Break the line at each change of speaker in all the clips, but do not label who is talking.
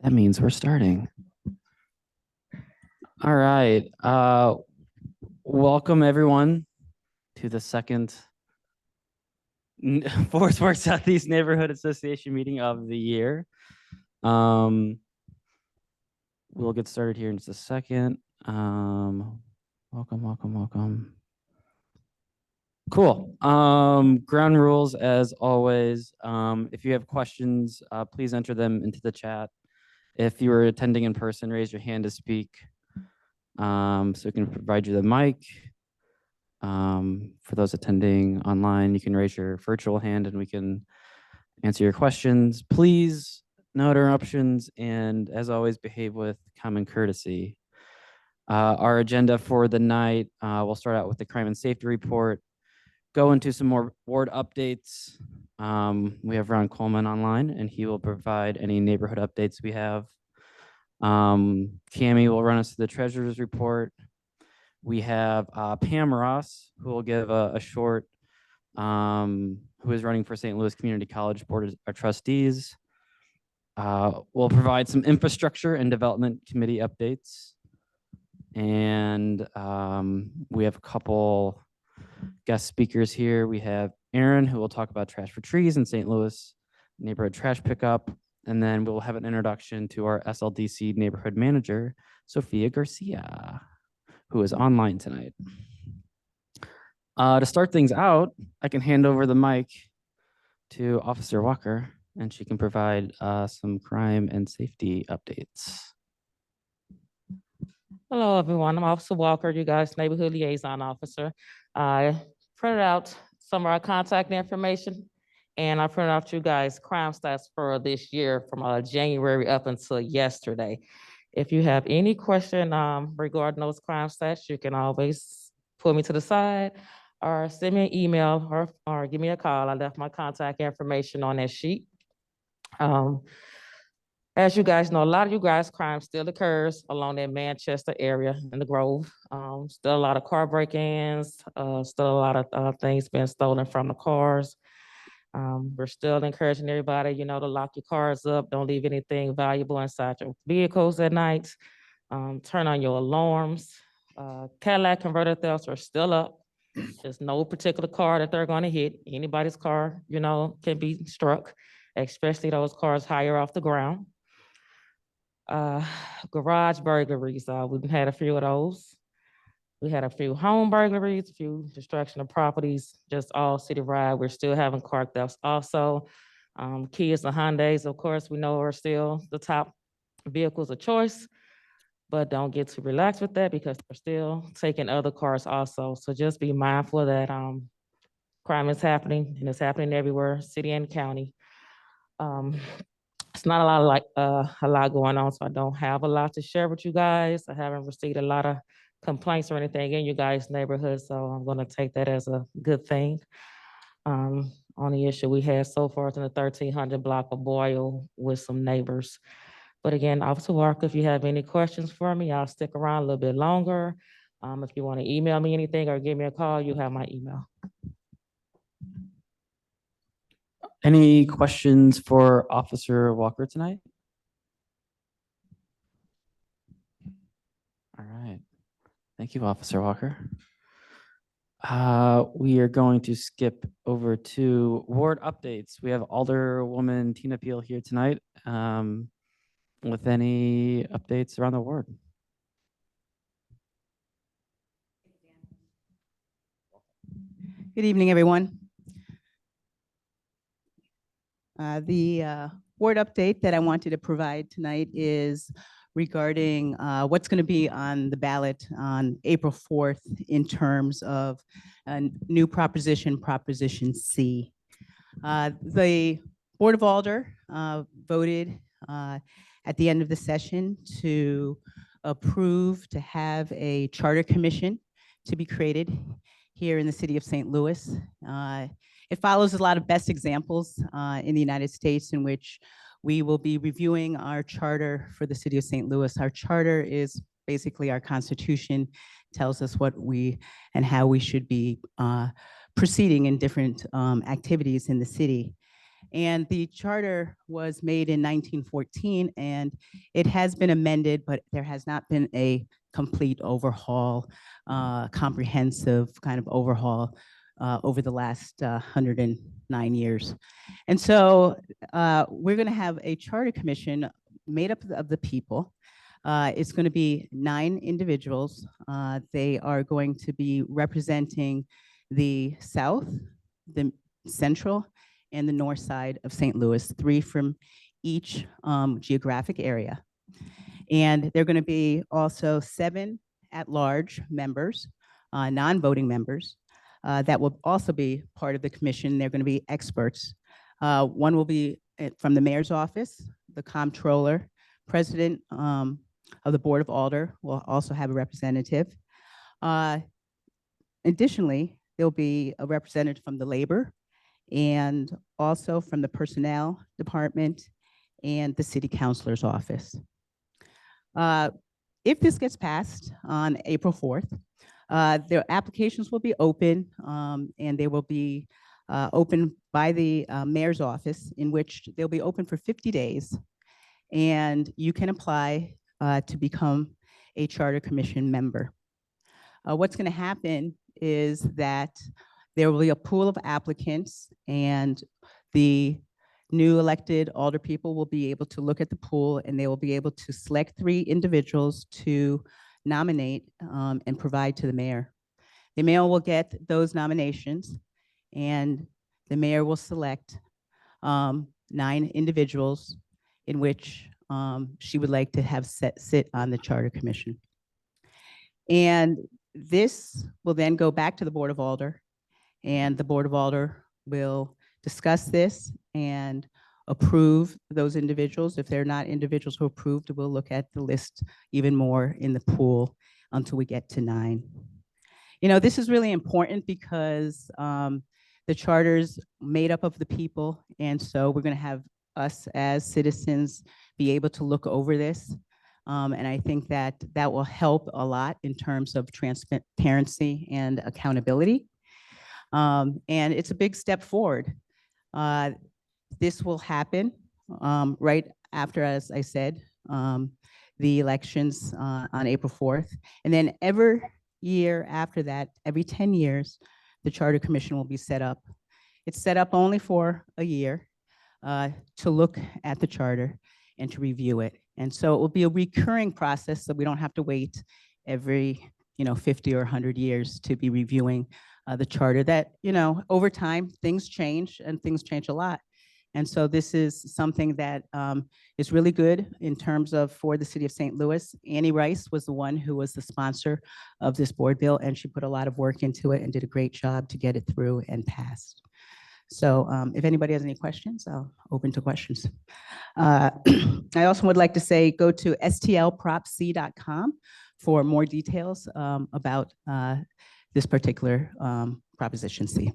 That means we're starting. All right. Welcome everyone to the second Forest Park Southeast Neighborhood Association meeting of the year. We'll get started here in just a second. Welcome. Cool. Ground rules as always. If you have questions, please enter them into the chat. If you are attending in person, raise your hand to speak. So we can provide you the mic. For those attending online, you can raise your virtual hand and we can answer your questions. Please, no interruptions, and as always, behave with common courtesy. Our agenda for the night, we'll start out with the crime and safety report, go into some more ward updates. We have Ron Coleman online and he will provide any neighborhood updates we have. Cami will run us through the treasurer's report. We have Pam Ross, who will give a short, who is running for St. Louis Community College Board of Trustees. We'll provide some infrastructure and development committee updates. And we have a couple guest speakers here. We have Aaron, who will talk about Trash for Trees in St. Louis neighborhood trash pickup. And then we'll have an introduction to our SLDC neighborhood manager, Sophia Garcia, who is online tonight. To start things out, I can hand over the mic to Officer Walker, and she can provide some crime and safety updates.
Hello, everyone. I'm Officer Walker, you guys' neighborhood liaison officer. I printed out some of our contact information, and I printed out you guys' crime stats for this year from January up until yesterday. If you have any question regarding those crime stats, you can always pull me to the side or send me an email or give me a call. I left my contact information on that sheet. As you guys know, a lot of you guys' crime still occurs along that Manchester area in the Grove. Still a lot of car break-ins, still a lot of things being stolen from the cars. We're still encouraging everybody, to lock your cars up. Don't leave anything valuable inside your vehicles at night. Turn on your alarms. Cadillac converter thefts are still up. There's no particular car that they're going to hit. Anybody's car, can be struck, especially those cars higher off the ground. Garage burglaries, we've had a few of those. We had a few home burglaries, a few destruction of properties, just all citywide. We're still having car thefts also. Kias and Hyundais, of course, we know are still the top vehicles of choice, but don't get too relaxed with that because they're still taking other cars also. So just be mindful that crime is happening and it's happening everywhere, city and county. It's not a lot going on, so I don't have a lot to share with you guys. I haven't received a lot of complaints or anything in you guys' neighborhood, so I'm gonna take that as a good thing. Only issue we had so far is in the 1300 block of Boyle with some neighbors. But again, Officer Walker, if you have any questions for me, I'll stick around a little bit longer. If you want to email me anything or give me a call, you have my email.
Any questions for Officer Walker tonight? All right. Thank you, Officer Walker. We are going to skip over to ward updates. We have Alderwoman Tina Peel here tonight with any updates around the ward.
Good evening, everyone. The ward update that I wanted to provide tonight is regarding what's going to be on the ballot on April 4th in terms of a new Proposition C. The Board of Alder voted at the end of the session to approve to have a charter commission to be created here in the city of St. Louis. It follows a lot of best examples in the United States in which we will be reviewing our charter for the city of St. Louis. Our charter is basically our constitution, tells us what we and how we should be proceeding in different activities in the city. And the charter was made in 1914, and it has been amended, but there has not been a complete overhaul, comprehensive kind of overhaul over the last 109 years. And so we're going to have a charter commission made up of the people. It's going to be 9 individuals. They are going to be representing the South, the Central, and the North side of St. Louis, 3 from each geographic area. And they're going to be also 7 at-large members, non-voting members, that will also be part of the commission. They're going to be experts. One will be from the mayor's office, the comptroller, president of the Board of Alder will also have a representative. Additionally, there'll be a representative from the labor and also from the personnel department and the city councilor's office. If this gets passed on April 4th, their applications will be open and they will be open by the mayor's office, in which they'll be open for 50 days. And you can apply to become a charter commission member. What's going to happen is that there will be a pool of applicants, and the new elected alder people will be able to look at the pool, and they will be able to select 3 individuals to nominate and provide to the mayor. The mayor will get those nominations, and the mayor will select 9 individuals in which she would like to have sit on the charter commission. And this will then go back to the Board of Alder, and the Board of Alder will discuss this and approve those individuals. If they're not individuals who are approved, we'll look at the list even more in the pool until we get to 9. You know, this is really important because the charter's made up of the people, and so we're going to have us as citizens be able to look over this. And I think that that will help a lot in terms of transparency and accountability. And it's a big step forward. This will happen right after, as I said, the elections on April 4th. And then every year after that, every 10 years, the Charter Commission will be set up. It's set up only for a year to look at the charter and to review it. And so it will be a recurring process, so we don't have to wait every 50 or 100 years to be reviewing the charter. That, over time, things change, and things change a lot. And so this is something that is really good in terms of for the city of St. Louis. Annie Rice was the one who was the sponsor of this board bill, and she put a lot of work into it and did a great job to get it through and passed. So if anybody has any questions, I'll open to questions. I also would like to say, go to stlpropc.com for more details about this particular Proposition C.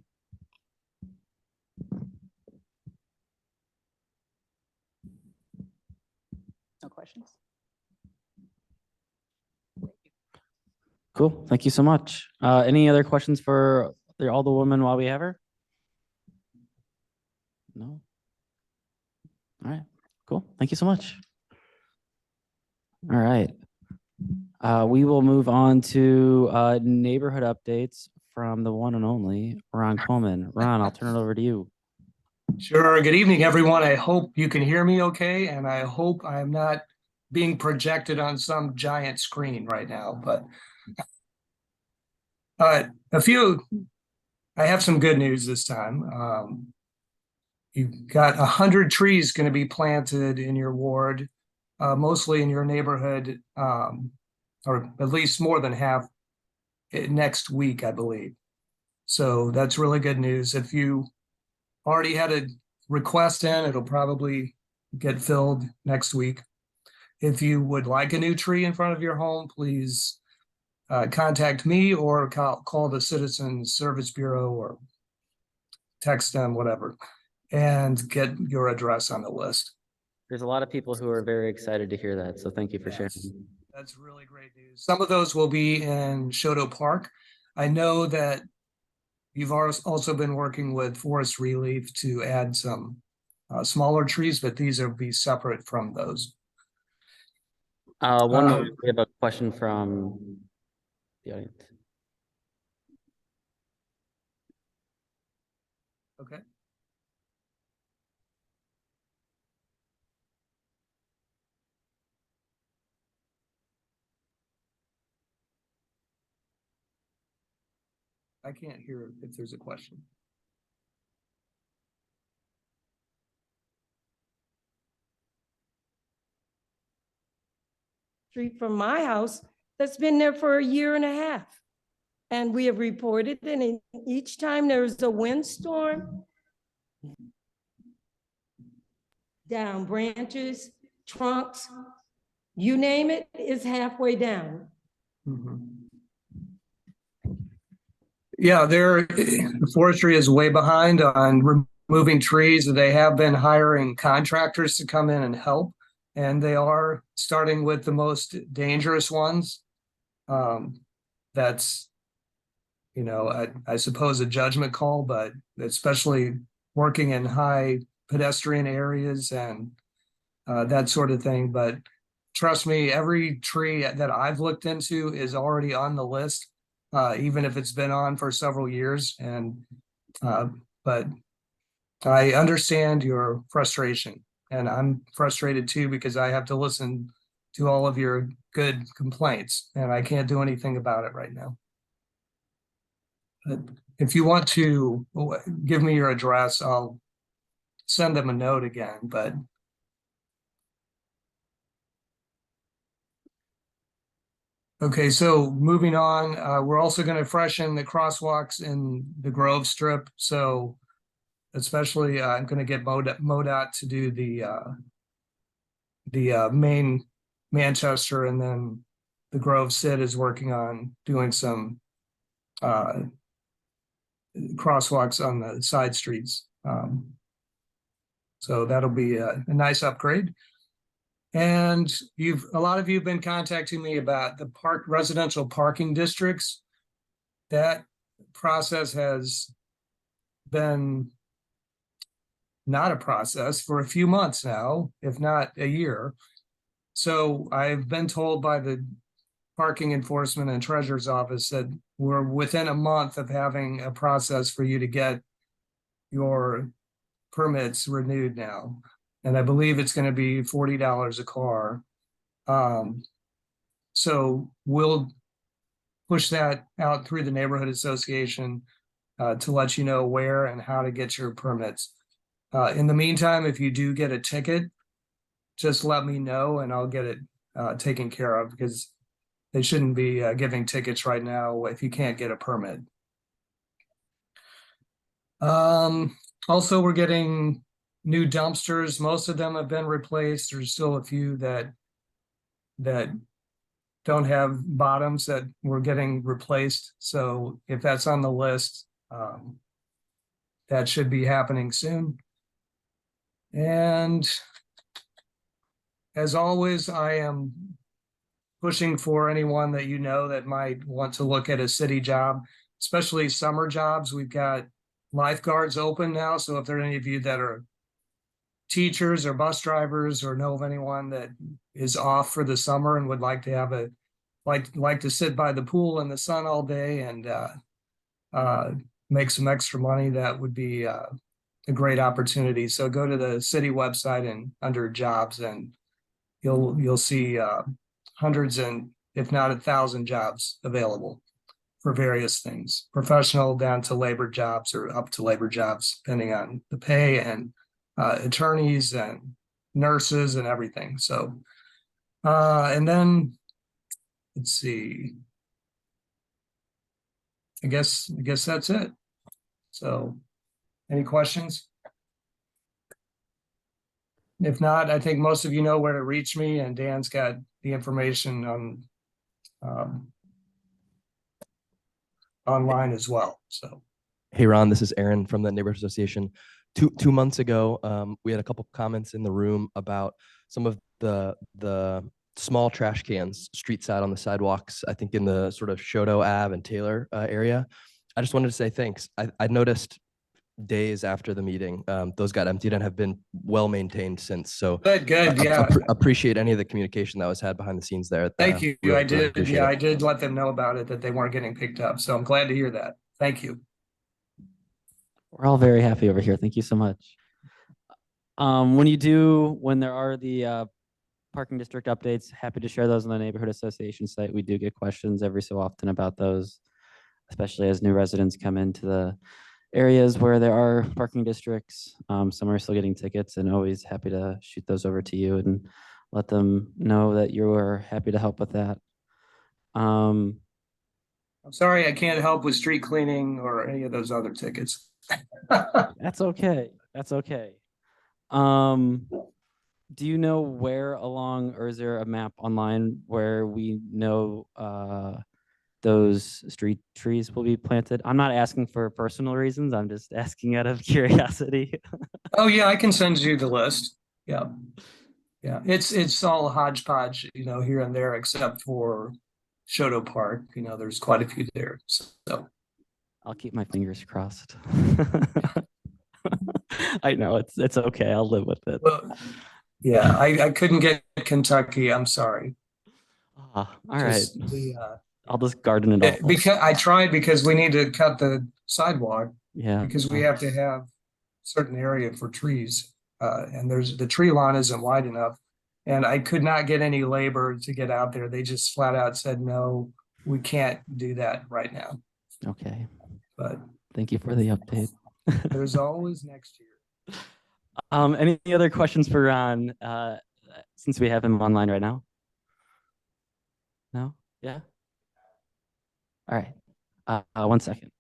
No questions?
Cool. Thank you so much. Any other questions for the Alderwoman while we have her? No? All right. Cool. Thank you so much. All right. We will move on to neighborhood updates from the one and only Ron Coleman. Ron, I'll turn it over to you.
Sure. Good evening, everyone. I hope you can hear me okay, and I hope I'm not being projected on some giant screen right now. But I have some good news this time. You've got 100 trees going to be planted in your ward, mostly in your neighborhood, or at least more than half next week, I believe. So that's really good news. If you already had a request in, it'll probably get filled next week. If you would like a new tree in front of your home, please contact me or call the Citizens Service Bureau or text them, whatever, and get your address on the list.
There's a lot of people who are very excited to hear that, so thank you for sharing.
That's really great news. Some of those will be in Shoto Park. I know that you've also been working with Forest Relief to add some smaller trees, but these will be separate from those.
One moment, we have a question from the audience.
Okay. I can't hear if there's a question.
Street from my house that's been there for a year and a half. And we have reported, and each time there's a windstorm, down branches, trunks, you name it, is halfway down.
Yeah, the forestry is way behind on removing trees. They have been hiring contractors to come in and help, and they are starting with the most dangerous ones. That's, you know, I suppose a judgment call, but especially working in high pedestrian areas and that sort of thing. But trust me, every tree that I've looked into is already on the list, even if it's been on for several years. And but I understand your frustration, and I'm frustrated too, because I have to listen to all of your good complaints, and I can't do anything about it right now. But if you want to give me your address, I'll send them a note again, but okay, so moving on, we're also going to freshen the crosswalks in the Grove Strip. So especially, I'm going to get MoDOT to do the main Manchester, and then the Grove Sid is working on doing some crosswalks on the side streets. So that'll be a nice upgrade. And a lot of you have been contacting me about the residential parking districts. That process has been not a process for a few months now, if not a year. So I've been told by the parking enforcement and treasurer's office that we're within a month of having a process for you to get your permits renewed now. And I believe it's going to be $40 a car. So we'll push that out through the neighborhood association to let you know where and how to get your permits. In the meantime, if you do get a ticket, just let me know and I'll get it taken care of, because they shouldn't be giving tickets right now if you can't get a permit. Also, we're getting new dumpsters. Most of them have been replaced. There's still a few that don't have bottoms that we're getting replaced. So if that's on the list, that should be happening soon. And as always, I am pushing for anyone that you know that might want to look at a city job, especially summer jobs. We've got lifeguards open now. So if there are any of you that are teachers or bus drivers or know of anyone that is off for the summer and would like to have like to sit by the pool in the sun all day and make some extra money, that would be a great opportunity. So go to the city website and under jobs, and you'll see hundreds and if not 1,000 jobs available for various things, professional down to labor jobs or up to labor jobs, depending on the pay, and attorneys and nurses and everything. So, and then let's see, I guess that's it. So any questions? If not, I think most of you know where to reach me, and Dan's got the information on online as well. So,
hey Ron, this is Aaron from the Neighborhood Association. Two months ago, we had a couple comments in the room about some of the small trash cans street side on the sidewalks, I think in the sort of Shoto Ave and Taylor area. I just wanted to say thanks. I noticed days after the meeting. Those got emptied and have been well maintained since. So
Good, yeah.
appreciate any of the communication that was had behind the scenes there.
Thank you.
Really,
I
really
did.
appreciate
Yeah,
it.
I did let them know about it, that they weren't getting picked up. So I'm glad to hear that. Thank you.
We're all very happy over here. Thank you so much. When there are the parking district updates, happy to share those on the neighborhood association site. We do get questions every so often about those, especially as new residents come into the areas where there are parking districts. Some are still getting tickets, and always happy to shoot those over to you and let them know that you are happy to help with that.
I'm sorry I can't help with street cleaning or any of those other tickets.
That's okay. That's okay. Do you know where along, or is there a map online where we know those street trees will be planted? I'm not asking for personal reasons. I'm just asking out of curiosity.
Oh, yeah, I can send you the list. Yeah. Yeah, it's all hodgepodge, here and there, except for Shoto Park. There's quite a few there. So
I'll keep my fingers crossed. I know it's okay. I'll live with it.
well, yeah, I couldn't get Kentucky. I'm sorry.
All right.
Just
I'll just garden it off.
because I tried because we need to cut the sidewalk
Yeah.
because we have to have certain area for trees. And the tree lawn isn't wide enough. And I could not get any labor to get out there. They just flat out said, no, we can't do that right now.
Okay.
But
Thank you for the update.
there's always next year.
Any other questions for Ron, since we have him online right now? No? Yeah? All right. 1 second.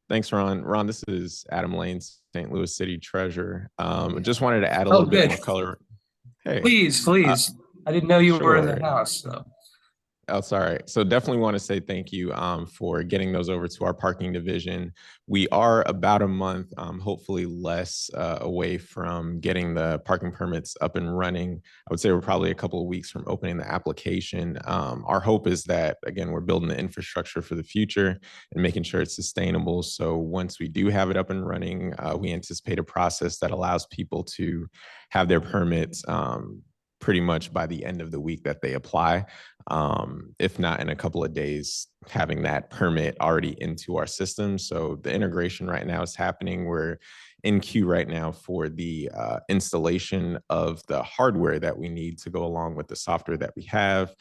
Thanks, Ron. Ron, this is Adam Lane, St. Louis City Treasurer. Just wanted to add a little bit more color. Hey,
Please. I didn't know you were in the
sure.
house, so.
Oh, sorry. So definitely want to say thank you for getting those over to our parking division. We are about a month, hopefully less away from getting the parking permits up and running. I would say we're probably a couple of weeks from opening the application. Our hope is that, again, we're building the infrastructure for the future and making sure it's sustainable. So once we do have it up and running, we anticipate a process that allows people to have their permits pretty much by the end of the week that they apply. If not in a couple of days, having that permit already into our system. So the integration right now is happening. We're in queue right now for the installation of the hardware that we need to go along with the software that we have.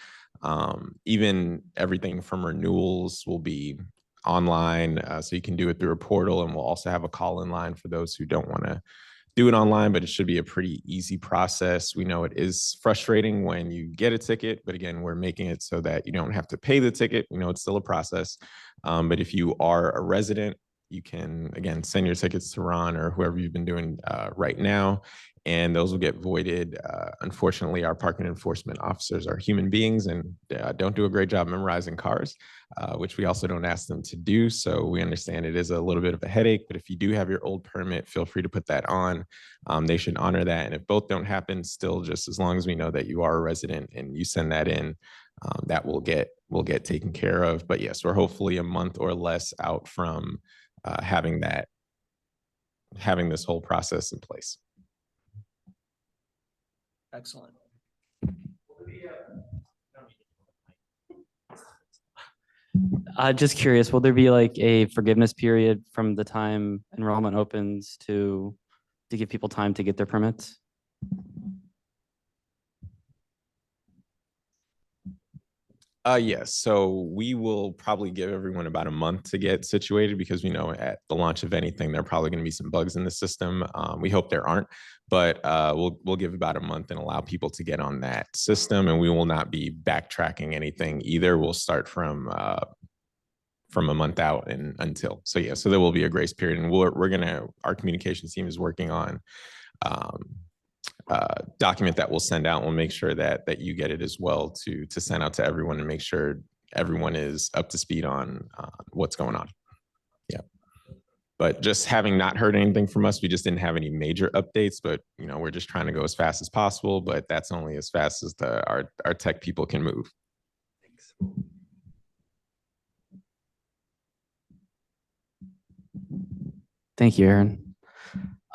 Even everything from renewals will be online, so you can do it through a portal, and we'll also have a call-in line for those who don't want to do it online, but it should be a pretty easy process. We know it is frustrating when you get a ticket, but again, we're making it so that you don't have to pay the ticket. We know it's still a process. But if you are a resident, you can, again, send your tickets to Ron or whoever you've been doing right now, and those will get voided. Unfortunately, our parking enforcement officers are human beings and don't do a great job memorizing cars, which we also don't ask them to do. So we understand it is a little bit of a headache, but if you do have your old permit, feel free to put that on. They should honor that. And if both don't happen, still, just as long as we know that you are a resident and you send that in, that will get taken care of. But yes, we're hopefully a month or less out from having this whole process in place.
Excellent.
Just curious, will there be like a forgiveness period from the time enrollment opens to give people time to get their permits?
Yes. So we will probably give everyone about a month to get situated because we know at the launch of anything, there are probably going to be some bugs in the system. We hope there aren't, but we'll give about a month and allow people to get on that system, and we will not be backtracking anything either. We'll start from a month out and until. So yeah, so there will be a grace period, and our communications team is working on document that we'll send out. We'll make sure that you get it as well to send out to everyone and make sure everyone is up to speed on what's going on. Yeah. But just having not heard anything from us, we just didn't have any major updates, but we're just trying to go as fast as possible, but that's only as fast as our tech people can move.
Thanks.
Thank you, Aaron.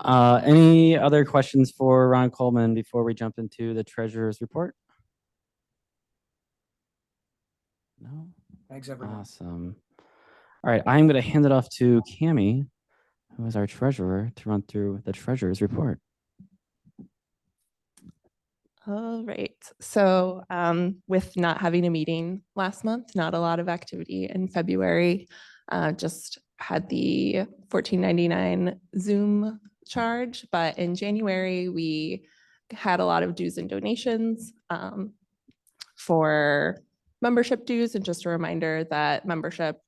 Any other questions for Ron Coleman before we jump into the treasurer's report? No?
Thanks, everyone.
Awesome. All right, I'm going to hand it off to Cami, who is our treasurer, to run through the treasurer's report.
All right. So with not having a meeting last month, not a lot of activity in February, just had the $14.99 Zoom charge. But in January, we had a lot of dues and donations for membership dues. And just a reminder that membership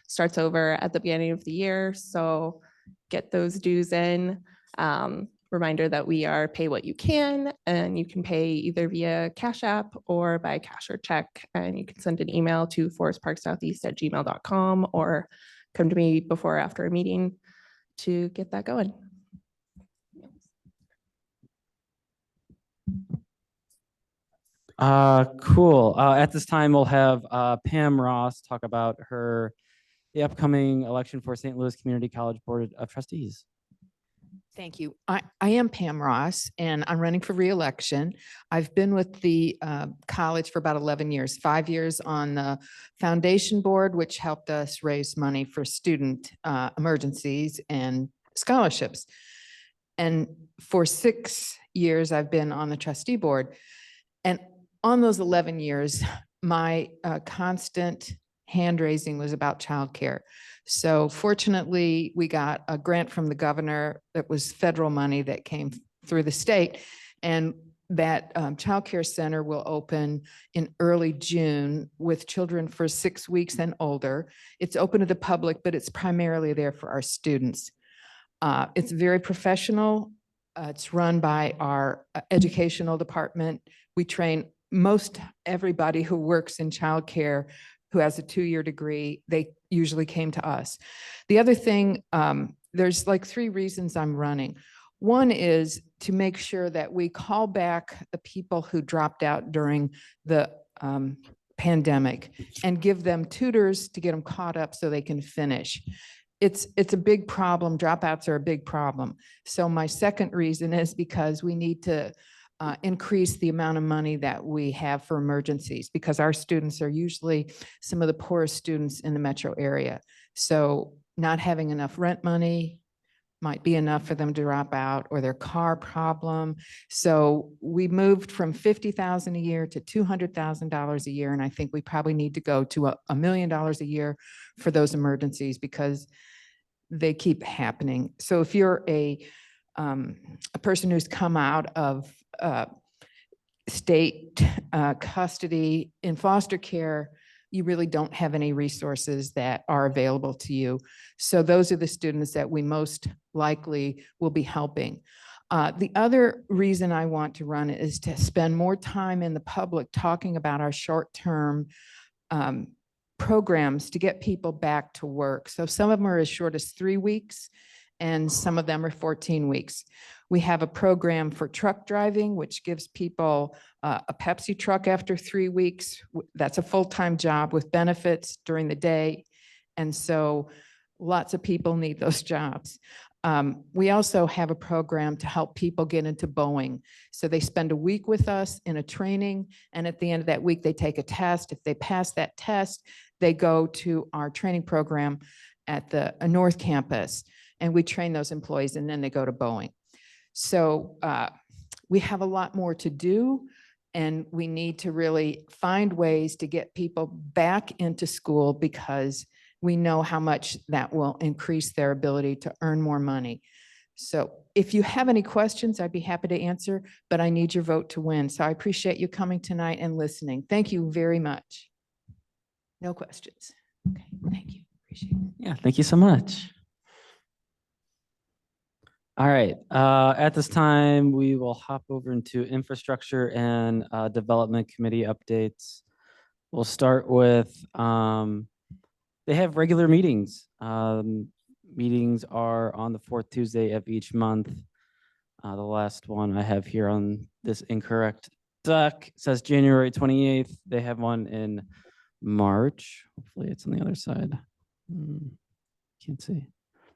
starts over at the beginning of the year. So get those dues in. Reminder that we are pay what you can, and you can pay either via Cash App or by cash or check. And you can send an email to forestparksoutheast@gmail.com or come to me before or after a meeting to get that going.
Cool. At this time, we'll have Pam Ross talk about the upcoming election for St. Louis Community College Board of Trustees.
Thank you. I am Pam Ross, and I'm running for reelection. I've been with the college for about 11 years, 5 years on the foundation board, which helped us raise money for student emergencies and scholarships. And for 6 years, I've been on the trustee board. And on those 11 years, my constant hand raising was about childcare. So fortunately, we got a grant from the governor that was federal money that came through the state. And that childcare center will open in early June with children for 6 weeks and older. It's open to the public, but it's primarily there for our students. It's very professional. It's run by our educational department. We train most everybody who works in childcare who has a 2-year degree. They usually came to us. The other thing, there's like 3 reasons I'm running. One is to make sure that we call back the people who dropped out during the pandemic and give them tutors to get them caught up so they can finish. It's a big problem. Dropouts are a big problem. So my second reason is because we need to increase the amount of money that we have for emergencies, because our students are usually some of the poorest students in the metro area. So not having enough rent money might be enough for them to drop out, or their car problem. So we moved from $50,000 a year to $200,000 a year. And I think we probably need to go to $1 million a year for those emergencies, because they keep happening. So if you're a person who's come out of state custody in foster care, you really don't have any resources that are available to you. So those are the students that we most likely will be helping. The other reason I want to run is to spend more time in the public talking about our short-term programs to get people back to work. So some of them are as short as 3 weeks, and some of them are 14 weeks. We have a program for truck driving, which gives people a Pepsi truck after 3 weeks. That's a full-time job with benefits during the day. And so lots of people need those jobs. We also have a program to help people get into Boeing. So they spend a week with us in a training, and at the end of that week, they take a test. If they pass that test, they go to our training program at the North Campus, and we train those employees, and then they go to Boeing. So we have a lot more to do, and we need to really find ways to get people back into school, because we know how much that will increase their ability to earn more money. So if you have any questions, I'd be happy to answer, but I need your vote to win. So I appreciate you coming tonight and listening. Thank you very much. No questions. Okay, thank you. Appreciate it.
Yeah, thank you so much. All right, at this time, we will hop over into infrastructure and development committee updates. We'll start with, they have regular meetings. Meetings are on the 4th Tuesday of each month. The last one I have here on this incorrect doc says January 28th. They have one in March. Hopefully it's on the other side. Can't see.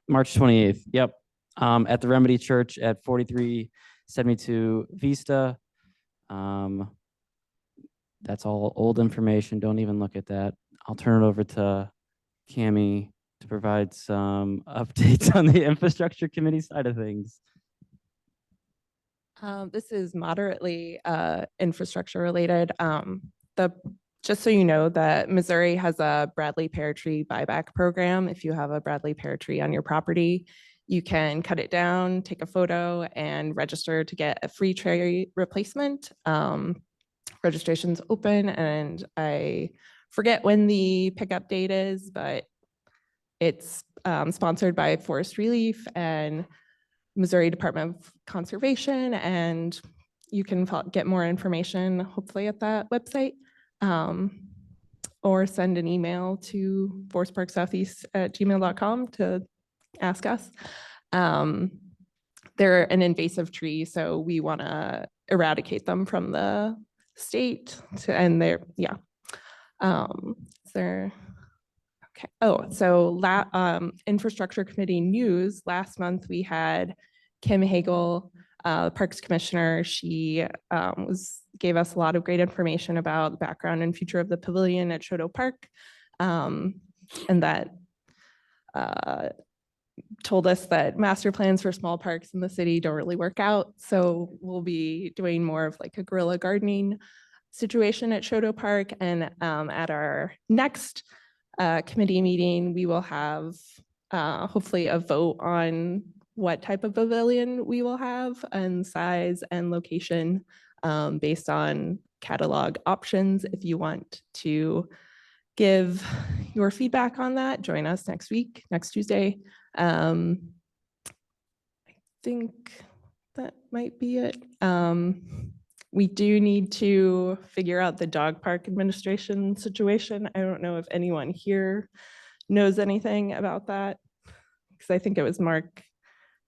March 28th. Yep. At the Remedy Church at 4372 Vista. That's all old information. Don't even look at that. I'll turn it over to Cami to provide some updates on the infrastructure committee side of things.
This is moderately infrastructure related. Just so you know that Missouri has a Bradley pear tree buyback program. If you have a Bradley pear tree on your property, you can cut it down, take a photo, and register to get a free tree replacement. Registration's open, and I forget when the pickup date is, but it's sponsored by Forest Relief and Missouri Department of Conservation, and you can get more information hopefully at that website, or send an email to forestparksoutheast@gmail.com to ask us. They're an invasive tree, so we want to eradicate them from the state and they're, yeah. Is there, okay. Oh, so infrastructure committee news, last month we had Kim Hagel, Parks Commissioner. She gave us a lot of great information about the background and future of the pavilion at Choteau Park. And that told us that master plans for small parks in the city don't really work out. So we'll be doing more of like a guerrilla gardening situation at Choteau Park. And at our next committee meeting, we will have hopefully a vote on what type of pavilion we will have and size and location based on catalog options. If you want to give your feedback on that, join us next week, next Tuesday. I think that might be it. We do need to figure out the dog park administration situation. I don't know if anyone here knows anything about that, because I think it was Mark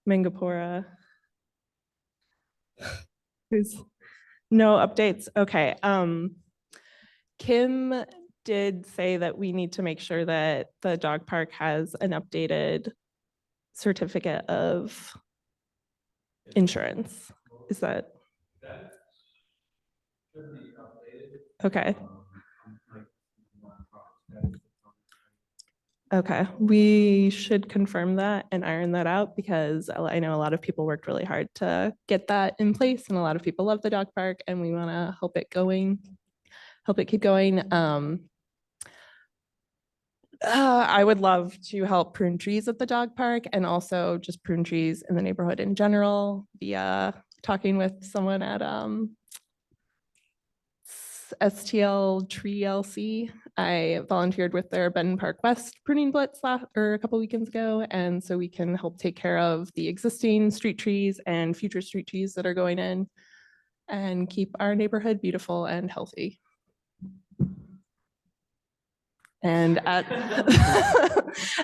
Mangapora. There's no updates. Okay. Kim did say that we need to make sure that the dog park has an updated certificate of insurance. Is that? Okay. Okay, we should confirm that and iron that out, because I know a lot of people worked really hard to get that in place, and a lot of people love the dog park, and we want to help it keep going. I would love to help prune trees at the dog park, and also just prune trees in the neighborhood in general via talking with someone at STL Tree LC. I volunteered with their Benton Park West pruning blitz a couple weekends ago, and so we can help take care of the existing street trees and future street trees that are going in and keep our neighborhood beautiful and healthy. And at,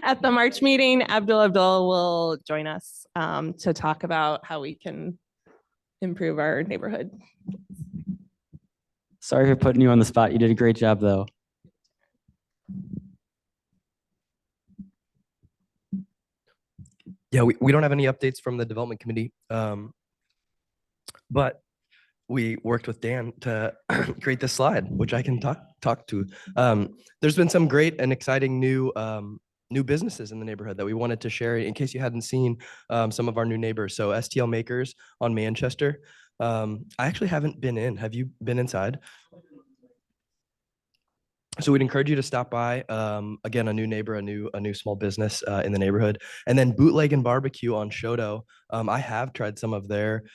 at the March meeting, Abdul will join us to talk about how we can improve our neighborhood.
Sorry for putting you on the spot. You did a great job, though.
Yeah, we don't have any updates from the development committee, but we worked with Dan to create this slide, which I can talk to. There's been some great and exciting new businesses in the neighborhood that we wanted to share in case you hadn't seen some of our new neighbors. So STL Makers on Manchester. I actually haven't been in. Have you been inside? So we'd encourage you to stop by. Again, a new neighbor, a new small business in the neighborhood. And then Bootleg and Barbecue on Choteau. I have tried some of their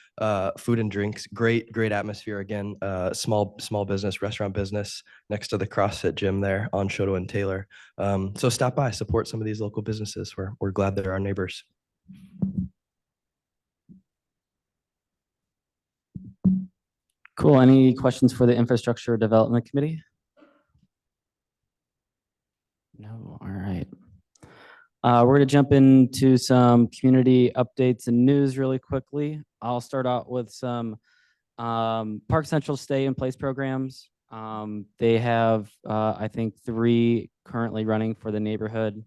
food and drinks. Great atmosphere. Again, small business, restaurant business next to the CrossFit gym there on Choteau and Taylor. So stop by, support some of these local businesses. We're glad they're our neighbors.
Cool. Any questions for the Infrastructure Development Committee? No. All right. We're going to jump into some community updates and news really quickly. I'll start out with some Park Central stay in place programs. They have, I think, 3 currently running for the neighborhood.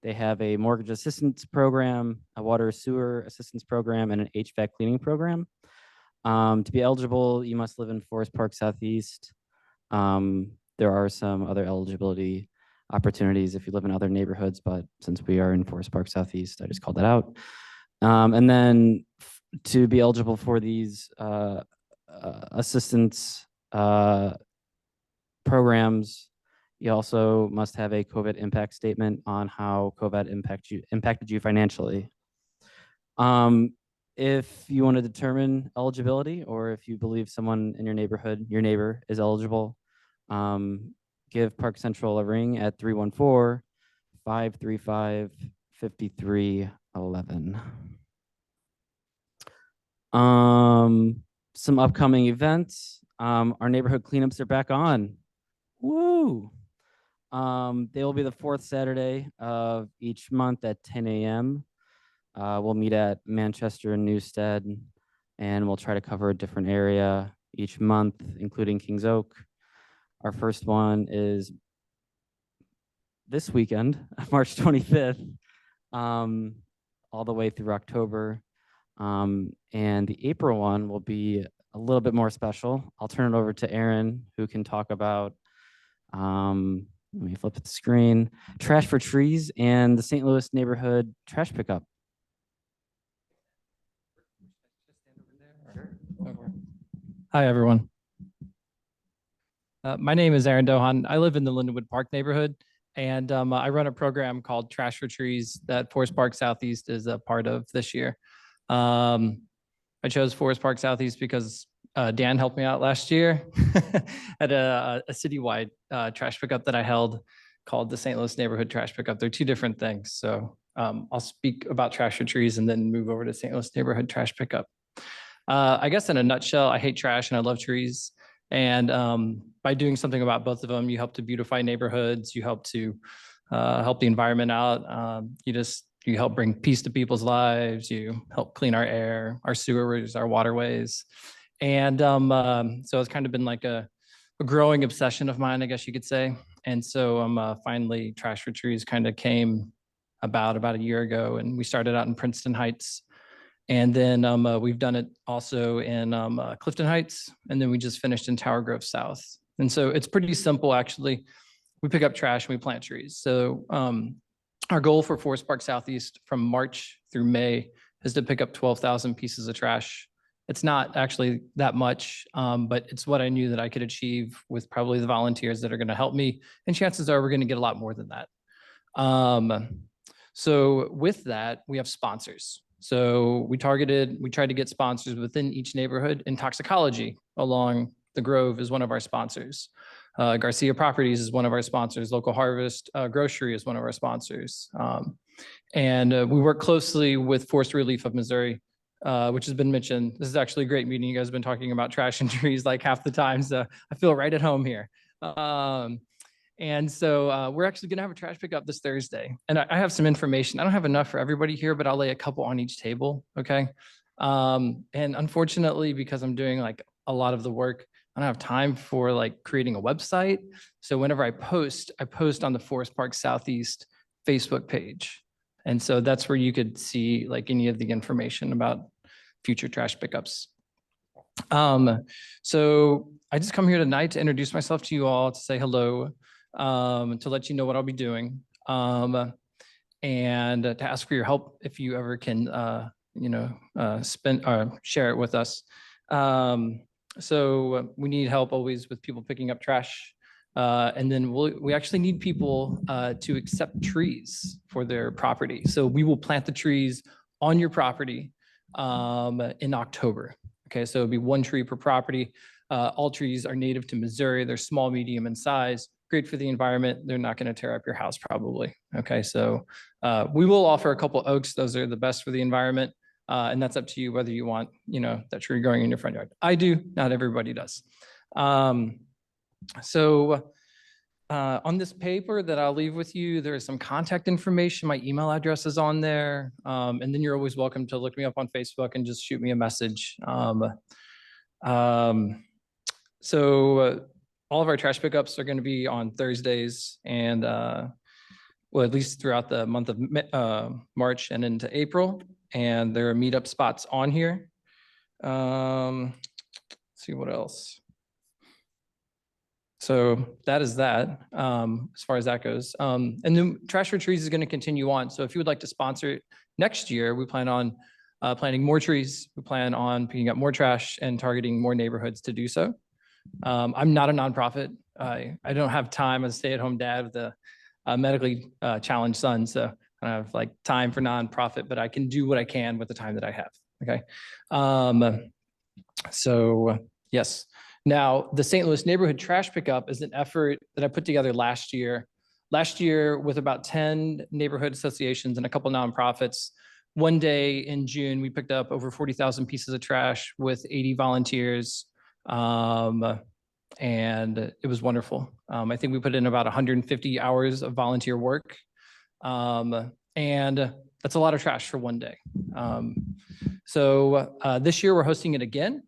They have a mortgage assistance program, a water sewer assistance program, and an HVAC cleaning program. To be eligible, you must live in Forest Park Southeast. There are some other eligibility opportunities if you live in other neighborhoods, but since we are in Forest Park Southeast, I just called that out. And then to be eligible for these assistance programs, you also must have a COVID impact statement on how COVID impacted you financially. If you want to determine eligibility, or if you believe someone in your neighborhood, your neighbor, is eligible, give Park Central a ring at 314-535-5311. Some upcoming events. Our neighborhood cleanups are back on. Woo! They will be the fourth Saturday of each month at 10 a.m. We'll meet at Manchester and Newstead, and we'll try to cover a different area each month, including Kings Oak. Our first one is this weekend, March 25th, all the way through October. And the April one will be a little bit more special. I'll turn it over to Aaron, who can talk about, let me flip the screen, Trash for Trees and the St. Louis neighborhood trash pickup.
Hi, everyone. My name is Aaron Dohan. I live in the Lindenwood Park neighborhood, and I run a program called Trash for Trees that Forest Park Southeast is a part of this year. I chose Forest Park Southeast because Dan helped me out last year at a citywide trash pickup that I held called the St. Louis Neighborhood Trash Pickup. They're two different things. So I'll speak about Trash for Trees and then move over to St. Louis Neighborhood Trash Pickup. I guess in a nutshell, I hate trash and I love trees. And by doing something about both of them, you help to beautify neighborhoods, you help to help the environment out. You help bring peace to people's lives, you help clean our air, our sewers, our waterways. And so it's kind of been like a growing obsession of mine, I guess you could say. And so finally Trash for Trees kind of came about a year ago, and we started out in Princeton Heights. And then we've done it also in Clifton Heights, and then we just finished in Tower Grove South. And so it's pretty simple, actually. We pick up trash and we plant trees. So our goal for Forest Park Southeast from March through May is to pick up 12,000 pieces of trash. It's not actually that much, but it's what I knew that I could achieve with probably the volunteers that are going to help me. And chances are we're going to get a lot more than that. So with that, we have sponsors. So we tried to get sponsors within each neighborhood, and Toxicology along the Grove is one of our sponsors. Garcia Properties is one of our sponsors. Local Harvest Grocery is one of our sponsors. And we work closely with Forest Relief of Missouri, which has been mentioned. This is actually a great meeting. You guys have been talking about trash and trees like half the time, so I feel right at home here. And so we're actually going to have a trash pickup this Thursday. And I have some information. I don't have enough for everybody here, but I'll lay a couple on each table, okay? And unfortunately, because I'm doing like a lot of the work, I don't have time for like creating a website. So whenever I post on the Forest Park Southeast Facebook page. And so that's where you could see like any of the information about future trash pickups. So I just come here tonight to introduce myself to you all, to say hello, to let you know what I'll be doing, and to ask for your help if you ever can, share it with us. So we need help always with people picking up trash. And then we actually need people to accept trees for their property. So we will plant the trees on your property in October. Okay, so it'll be one tree per property. All trees are native to Missouri. They're small, medium in size, great for the environment. They're not going to tear up your house probably. Okay, so we will offer a couple oaks. Those are the best for the environment. And that's up to you whether you want, that tree growing in your front yard. I do, not everybody does. So on this paper that I'll leave with you, there is some contact information. My email address is on there. And then you're always welcome to look me up on Facebook and just shoot me a message. So all of our trash pickups are going to be on Thursdays, and well, at least throughout the month of March and into April. And there are meetup spots on here. Let's see what else. So that is that, as far as that goes. And then Trash for Trees is going to continue on. So if you would like to sponsor it next year, we plan on planting more trees. We plan on picking up more trash and targeting more neighborhoods to do so. I'm not a nonprofit. I don't have time as a stay-at-home dad with a medically challenged son. So I don't have like time for nonprofit, but I can do what I can with the time that I have. Okay. So yes. Now, the St. Louis Neighborhood Trash Pickup is an effort that I put together last year. Last year, with about 10 neighborhood associations and a couple nonprofits, one day in June, we picked up over 40,000 pieces of trash with 80 volunteers. And it was wonderful. I think we put in about 150 hours of volunteer work. And that's a lot of trash for one day. So this year, we're hosting it again.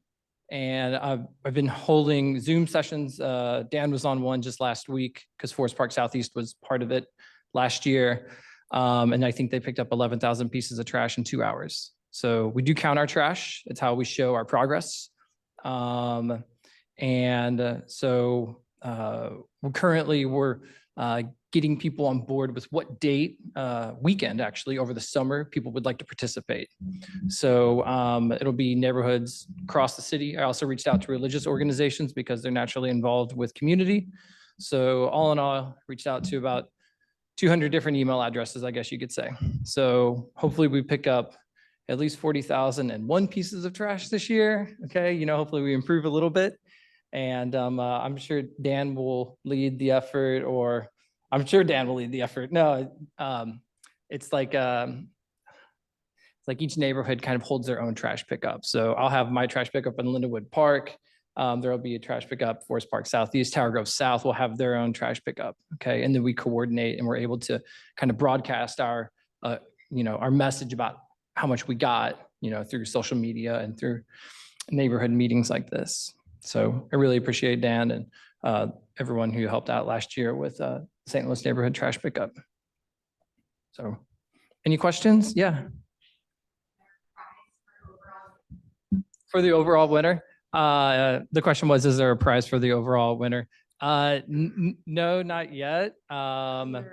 And I've been holding Zoom sessions. Dan was on one just last week because Forest Park Southeast was part of it last year. And I think they picked up 11,000 pieces of trash in 2 hours. So we do count our trash. It's how we show our progress. So currently we're getting people on board with what date, weekend actually, over the summer, people would like to participate. So it'll be neighborhoods across the city. I also reached out to religious organizations because they're naturally involved with community. So all in all, reached out to about 200 different email addresses, I guess you could say. So hopefully we pick up at least 40,001 pieces of trash this year. Okay, you know, hopefully we improve a little bit. And I'm sure Dan will lead the effort, or I'm sure Dan will lead the effort. No, it's like each neighborhood kind of holds their own trash pickup. So I'll have my trash pickup in Lindenwood Park. There'll be a trash pickup, Forest Park Southeast, Tower Grove South will have their own trash pickup. Okay, and then we coordinate and we're able to kind of broadcast our, our message about how much we got, through social media and through neighborhood meetings like this. So I really appreciate Dan and everyone who helped out last year with St. Louis Neighborhood Trash Pickup. So any questions? Yeah. For the overall winner? The question was, is there a prize for the overall winner? No, not yet. Yeah,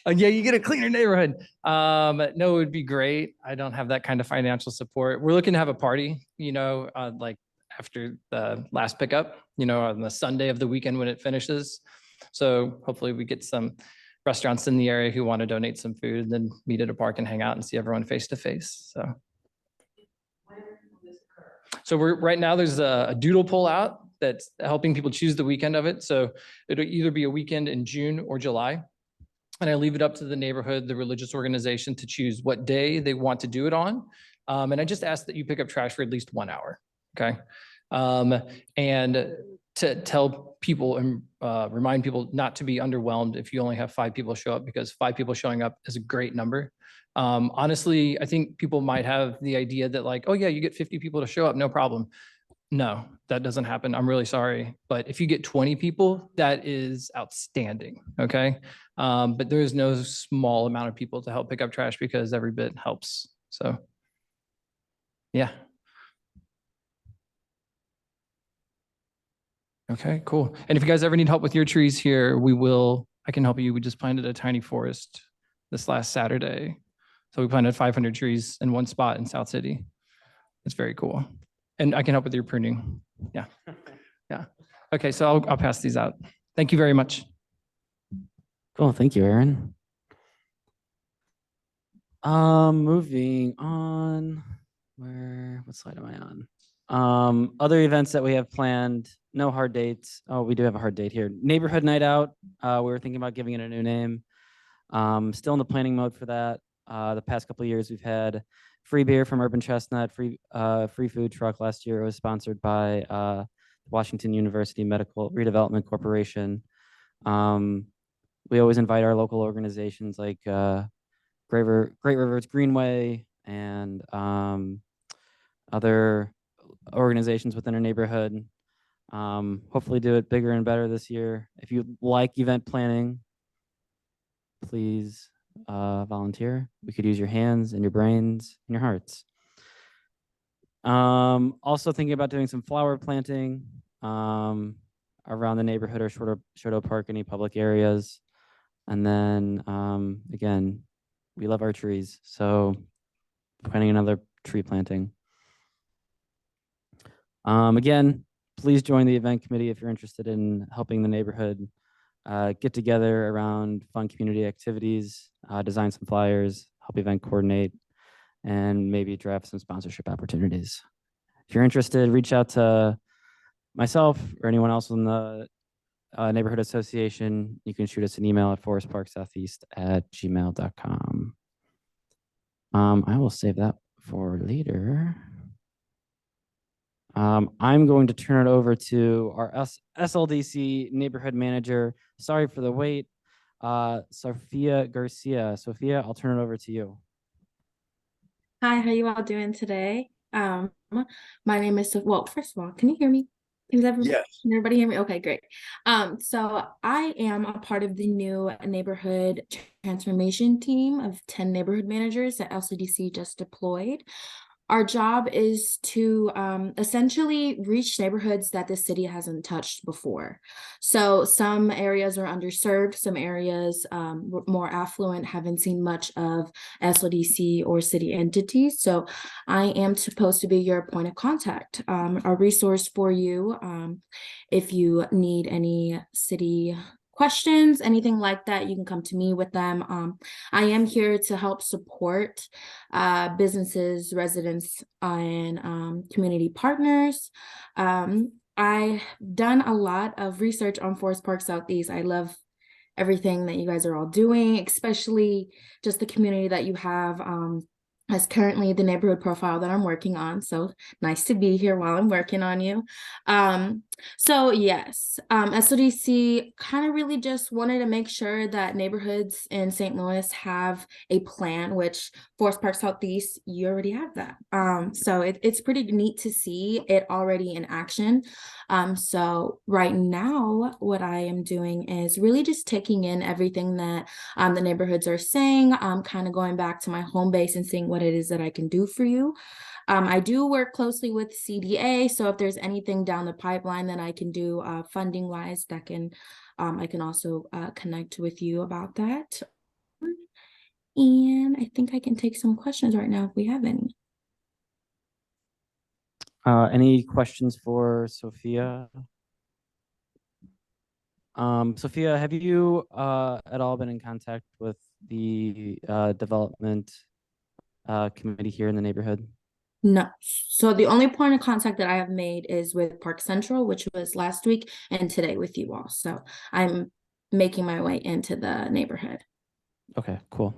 you get a cleaner neighborhood. No, it would be great. I don't have that kind of financial support. We're looking to have a party, like after the last pickup, on the Sunday of the weekend when it finishes. So hopefully we get some restaurants in the area who want to donate some food, and then meet at a park and hang out and see everyone face to face. So right now there's a doodle pull out that's helping people choose the weekend of it. So it'll either be a weekend in June or July. And I leave it up to the neighborhood, the religious organization, to choose what day they want to do it on. And I just ask that you pick up trash for at least 1 hour. Okay. And to tell people and remind people not to be underwhelmed if you only have 5 people show up, because 5 people showing up is a great number. Honestly, I think people might have the idea that like, oh yeah, you get 50 people to show up, no problem. No, that doesn't happen. I'm really sorry. But if you get 20 people, that is outstanding. Okay. But there is no small amount of people to help pick up trash, because every bit helps. So yeah. Okay, cool. And if you guys ever need help with your trees here, I can help you. We just planted a tiny forest this last Saturday. So we planted 500 trees in one spot in South City. It's very cool. And I can help with your pruning. Yeah. Yeah. Okay, so I'll pass these out. Thank you very much.
Cool. Thank you, Aaron. Moving on. What slide am I on? Other events that we have planned, no hard dates. Oh, we do have a hard date here. Neighborhood Night Out. We were thinking about giving it a new name. Still in the planning mode for that. The past couple of years, we've had free beer from Urban Chestnut, free food truck. Last year, it was sponsored by Washington University Medical Redevelopment Corporation. We always invite our local organizations like Great Rivers Greenway and other organizations within our neighborhood. Hopefully do it bigger and better this year. If you like event planning, please volunteer. We could use your hands and your brains and your hearts. Also thinking about doing some flower planting around the neighborhood or Shoto Park, any public areas. And then again, we love our trees, so planning another tree planting. Again, please join the event committee if you're interested in helping the neighborhood get together around fun community activities, design some flyers, help event coordinate, and maybe draft some sponsorship opportunities. If you're interested, reach out to myself or anyone else in the neighborhood association. You can shoot us an email at forestparksoutheast@gmail.com. I will save that for later. I'm going to turn it over to our SLDC neighborhood manager. Sorry for the wait. Sophia Garcia. Sophia, I'll turn it over to you.
Hi, how you all doing today? My name is, well, first of all, can you hear me? Can everybody hear me? Okay, great. So I am a part of the new neighborhood transformation team of 10 neighborhood managers that LCDC just deployed. Our job is to essentially reach neighborhoods that the city hasn't touched before. So some areas are underserved, some areas more affluent, haven't seen much of SLDC or city entities. So I am supposed to be your point of contact, a resource for you if you need any city questions, anything like that, you can come to me with them. I am here to help support businesses, residents, and community partners. I've done a lot of research on Forest Park Southeast. I love everything that you guys are all doing, especially just the community that you have. As currently the neighborhood profile that I'm working on. So nice to be here while I'm working on you. So yes, SLDC kind of really just wanted to make sure that neighborhoods in St. Louis have a plan, which Forest Park Southeast, you already have that. So it's pretty neat to see it already in action. So right now, what I am doing is really just taking in everything that the neighborhoods are saying, kind of going back to my home base and seeing what it is that I can do for you. I do work closely with CDA, so if there's anything down the pipeline that I can do funding wise, that can I can also connect with you about that. And I think I can take some questions right now if we have any.
Any questions for Sophia? Sophia, have you at all been in contact with the development committee here in the neighborhood?
No. So the only point of contact that I have made is with Park Central, which was last week, and today with you all. So I'm making my way into the neighborhood.
Okay, cool.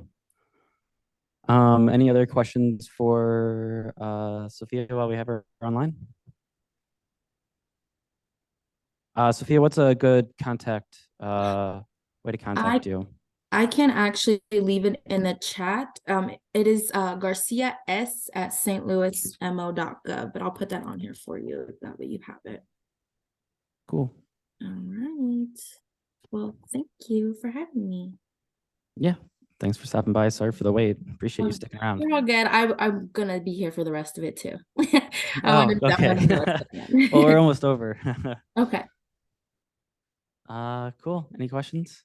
Any other questions for Sophia while we have her online? Sophia, what's a good contact way to contact you?
I can actually leave it in the chat. It is Garcia S at stlouismo.gov, but I'll put that on here for you. That way you have it.
Cool.
All right. Well, thank you for having me.
Yeah. Thanks for stopping by. Sorry for the wait. Appreciate you sticking around.
You're all good. I'm gonna be here for the rest of it too.
Oh, okay. Well, we're almost over.
Okay.
Cool. Any questions?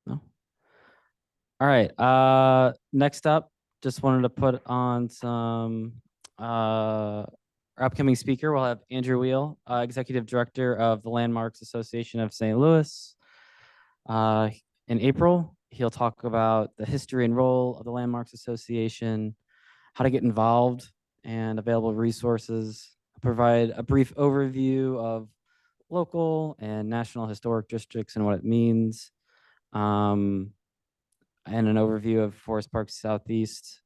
No? All right. Next up, just wanted to put on some our upcoming speaker. We'll have Andrew Wheel, Executive Director of the Landmarks Association of St. Louis. In April, he'll talk about the history and role of the Landmarks Association, how to get involved, and available resources. Provide a brief overview of local and national historic districts and what it means, and an overview of Forest Park Southeast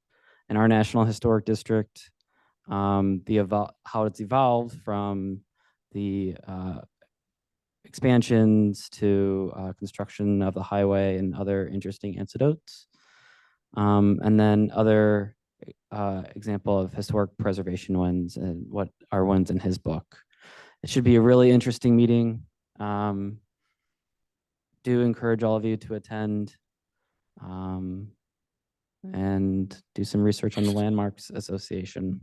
and our National Historic District, how it's evolved from the expansions to construction of the highway and other interesting anecdotes, and then other example of historic preservation wins and what are ones in his book. It should be a really interesting meeting. Do encourage all of you to attend. and do some research on the Landmarks Association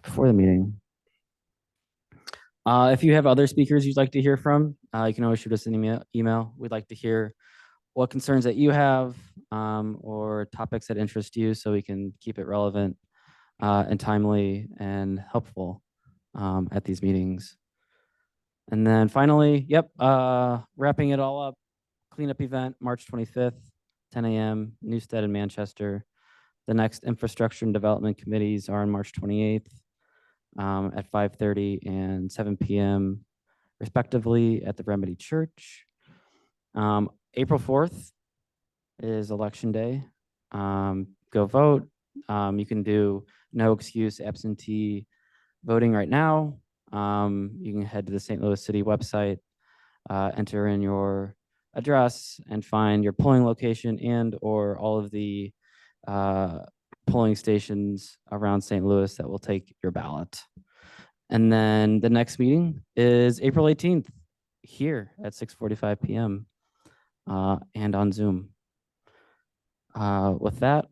before the meeting. If you have other speakers you'd like to hear from, you can always shoot us an email. We'd like to hear what concerns that you have, or topics that interest you, so we can keep it relevant and timely and helpful at these meetings. And then finally, wrapping it all up, cleanup event, March 25th, 10 a.m., Newstead and Manchester. The next infrastructure and development committees are on March 28th at 5:30 and 7 p.m. respectively at the Remedy Church. April 4th is election day. Go vote. You can do no excuse absentee voting right now. You can head to the St. Louis City website, enter in your address, and find your polling location and or all of the polling stations around St. Louis that will take your ballot. And then the next meeting is April 18th here at 6:45 p.m. And on Zoom. With that,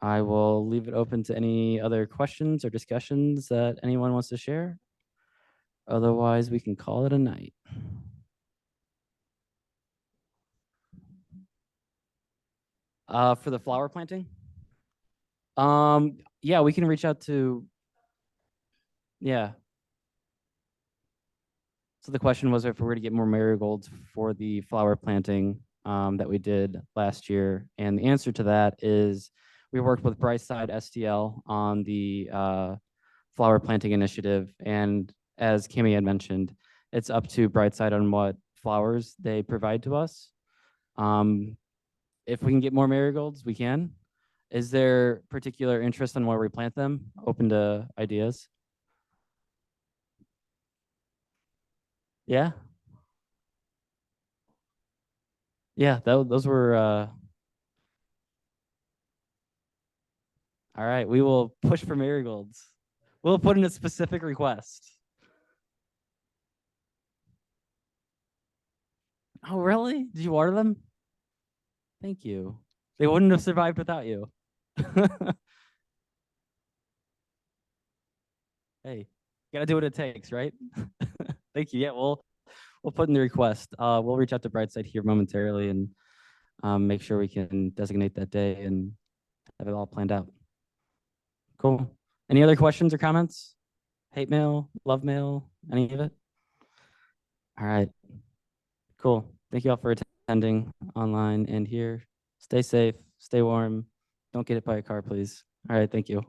I will leave it open to any other questions or discussions that anyone wants to share. Otherwise, we can call it a night. For the flower planting? Yeah, we can reach out to, yeah. So the question was if we were to get more marigolds for the flower planting that we did last year. And the answer to that is we worked with Brightside STL on the flower planting initiative. And as Kimmy had mentioned, it's up to Brightside on what flowers they provide to us. If we can get more marigolds, we can. Is there particular interest in where we plant them? Open to ideas? Yeah. Yeah, those were, all right, we will push for marigolds. We'll put in a specific request. Oh, really? Did you water them? Thank you. They wouldn't have survived without you. Hey, gotta do what it takes, right? Thank you. Yeah, we'll put in the request. We'll reach out to Brightside here momentarily and make sure we can designate that day and have it all planned out. Cool. Any other questions or comments? Hate mail, love mail, any of it? All right. Cool. Thank you all for attending online and here. Stay safe, stay warm. Don't get hit by a car, please. All right. Thank you.